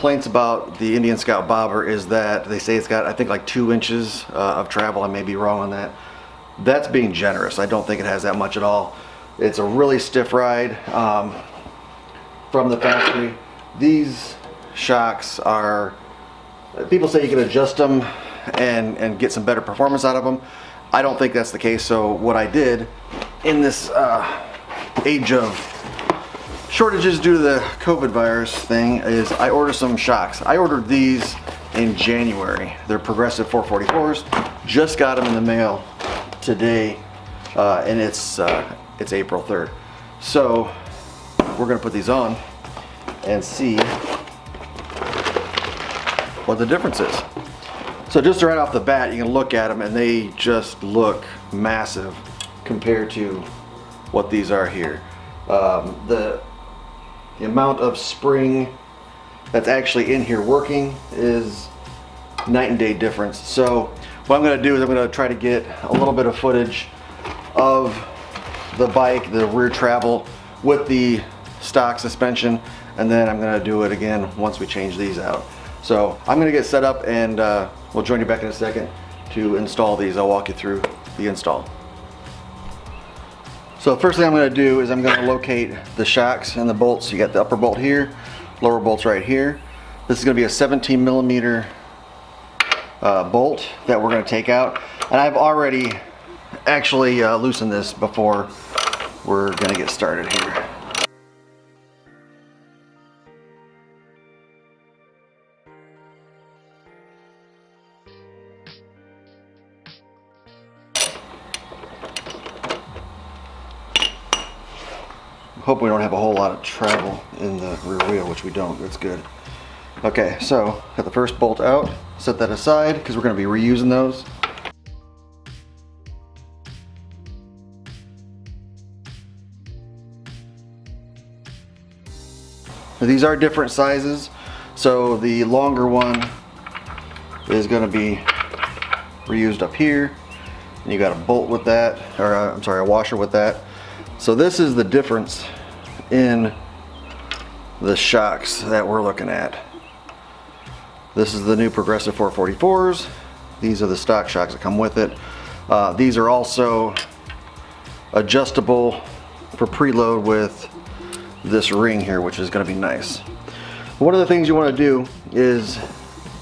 complaints about the Indian Scout bobber is that they say it's got, I think, like 2 inches of travel. I may be wrong on that. That's being generous. I don't think it has that much at all. It's a really stiff ride from the factory. These shocks are, people say you can adjust them and get some better performance out of them. I don't think that's the case. So what I did in this age of shortages due to the COVID virus thing is I ordered some shocks. I ordered these in January. They're Progressive 444s. Just got them in the mail today, and it's April 3rd. So we're gonna put these on and see what the difference is. So just right off the bat, you can look at them and they just look massive compared to what these are here. The amount of spring that's actually in here working is night and day difference. So what I'm going to do is I'm going to try to get a little bit of footage of the bike, the rear travel with the stock suspension, and then I'm going to do it again once we change these out. So I'm going to get set up and we'll join you back in a second to install these. I'll walk you through the install. So the first thing I'm going to do is I'm going to locate the shocks and the bolts. You got the upper bolt here, lower bolts right here. This is going to be a 17 millimeter bolt that we're going to take out. And I've already actually loosened this before we're going to get started here. Hope we don't have a whole lot of travel in the rear wheel, which we don't. That's good. Okay, so got the first bolt out. Set that aside because we're going to be reusing those. Now, these are different sizes, so the longer one is going to be reused up here, and you got a bolt with that, or I'm sorry, a washer with that. So this is the difference in the shocks that we're looking at. This is the new Progressive 444s. These are the stock shocks that come with it. These are also adjustable for preload with this ring here, which is going to be nice. One of the things you want to do is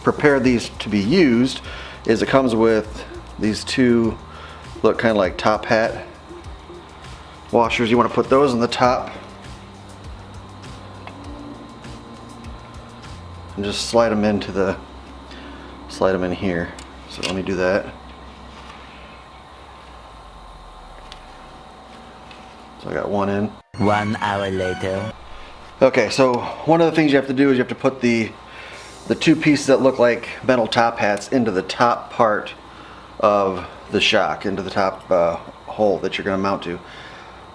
prepare these to be used. Is it comes with these two, look kind of like top hat washers. You want to put those on the top and just slide them in here. So let me do that. So I got one in. 1 hour later. Okay, so one of the things you have to do is you have to put the two pieces that look like metal top hats into the top part of the shock, into the top hole that you're going to mount to.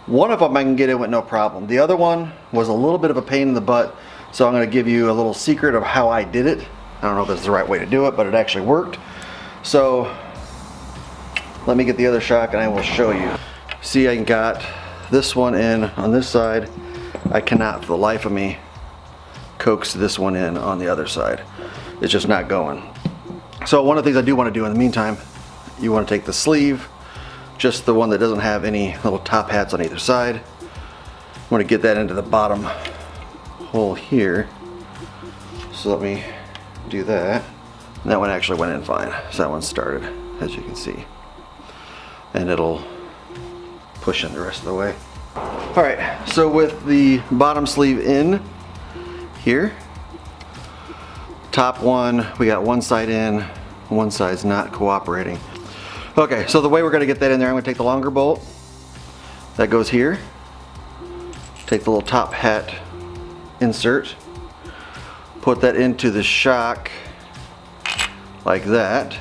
One of them I can get in with no problem. The other one was a little bit of a pain in the butt, so I'm going to give you a little secret of how I did it. I don't know if that's the right way to do it, but it actually worked. So let me get the other shock and I will show you. See, I got this one in on this side. I cannot for the life of me coax this one in on the other side. It's just not going. So one of the things I do want to do in the meantime, you want to take the sleeve, just the one that doesn't have any little top hats on either side. I want to get that into the bottom hole here. So let me do that. And that one actually went in fine. So that one started, as you can see. And it'll push in the rest of the way. All right, so with the bottom sleeve in here, top one, we got one side in, one side's not cooperating. Okay, so the way we're gonna get that in there, I'm gonna take the longer bolt that goes here, take the little top hat insert, put that into the shock like that,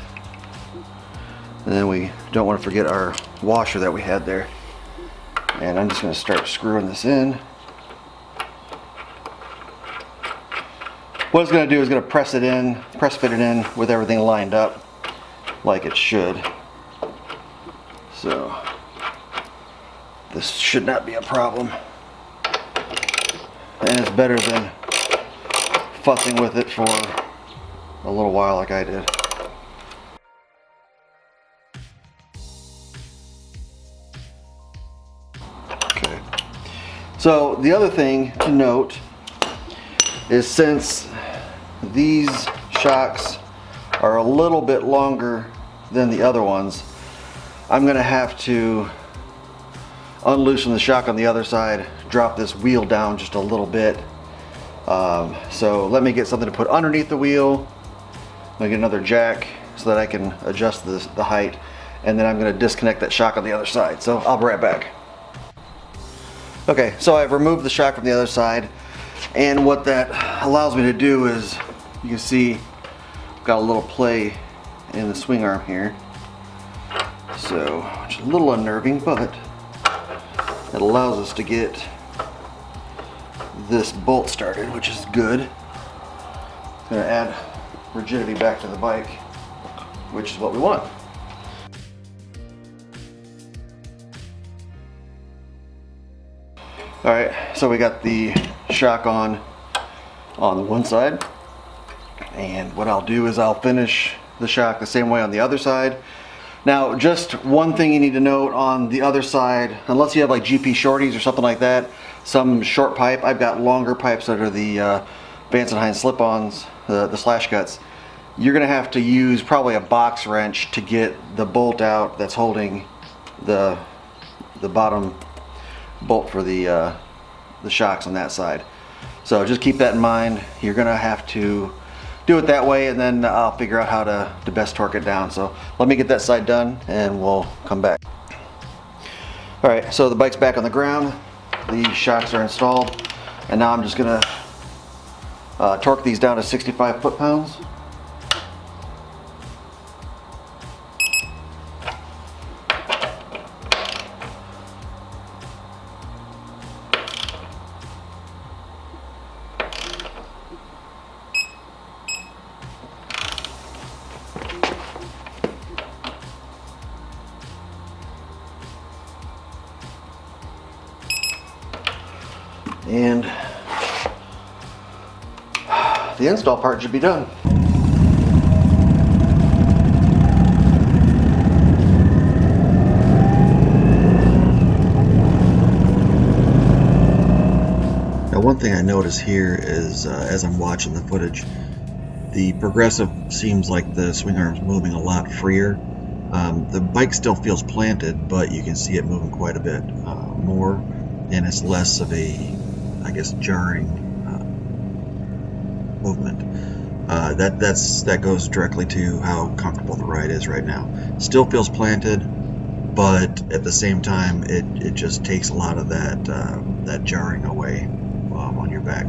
and then we don't want to forget our washer that we had there. And I'm just going to start screwing this in. What it's going to do is going to press fit it in with everything lined up like it should. So this should not be a problem. And it's better than fussing with it for a little while like I did. Okay. So the other thing to note is, since these shocks are a little bit longer than the other ones, I'm gonna have to unloosen the shock on the other side, drop this wheel down just a little bit. So let me get something to put underneath the wheel. I'm gonna get another jack so that I can adjust the height, and then I'm gonna disconnect that shock on the other side. So I'll be right back. Okay, so I've removed the shock from the other side, and what that allows me to do is, you can see I've got a little play in the swing arm here. So it's a little unnerving, but it allows us to get this bolt started, which is good. It's going to add rigidity back to the bike, which is what we want. Alright, so we got the shock on the one side, and what I'll do is I'll finish the shock the same way on the other side. Now, just one thing you need to note on the other side, unless you have like GP shorties or something like that, some short pipe. I've got longer pipes that are the Vance & Hines slip-ons, the slash cuts. You're gonna have to use probably a box wrench to get the bolt out that's holding the bottom bolt for the shocks on that side. So just keep that in mind. You're gonna have to do it that way, and then I'll figure out how to best torque it down. So let me get that side done and we'll come back. All right, so the bike's back on the ground. The shocks are installed, and now I'm just gonna torque these down to 65 foot-pounds. And the install part should be done. Now, one thing I notice here is, as I'm watching the footage, the progressive seems like the swing arm's moving a lot freer. The bike still feels planted, but you can see it moving quite a bit more, and it's less of a, I guess, jarring movement. That goes directly to how comfortable the ride is right now. Still feels planted, but at the same time, it just takes a lot of that jarring away on your back.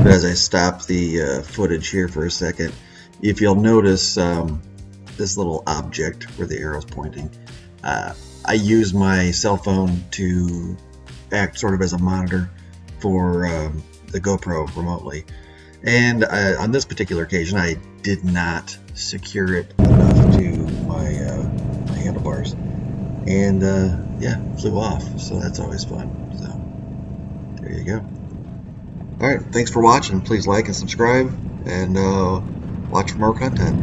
As I stop the footage here for a second, if you'll notice this little object where the arrow's pointing, I use my cell phone to act sort of as a monitor for the GoPro remotely. And on this particular occasion, I did not secure it enough to my handlebars, and yeah, flew off. So that's always fun. So there you go. Alright, thanks for watching. Please like and subscribe, and watch for more content.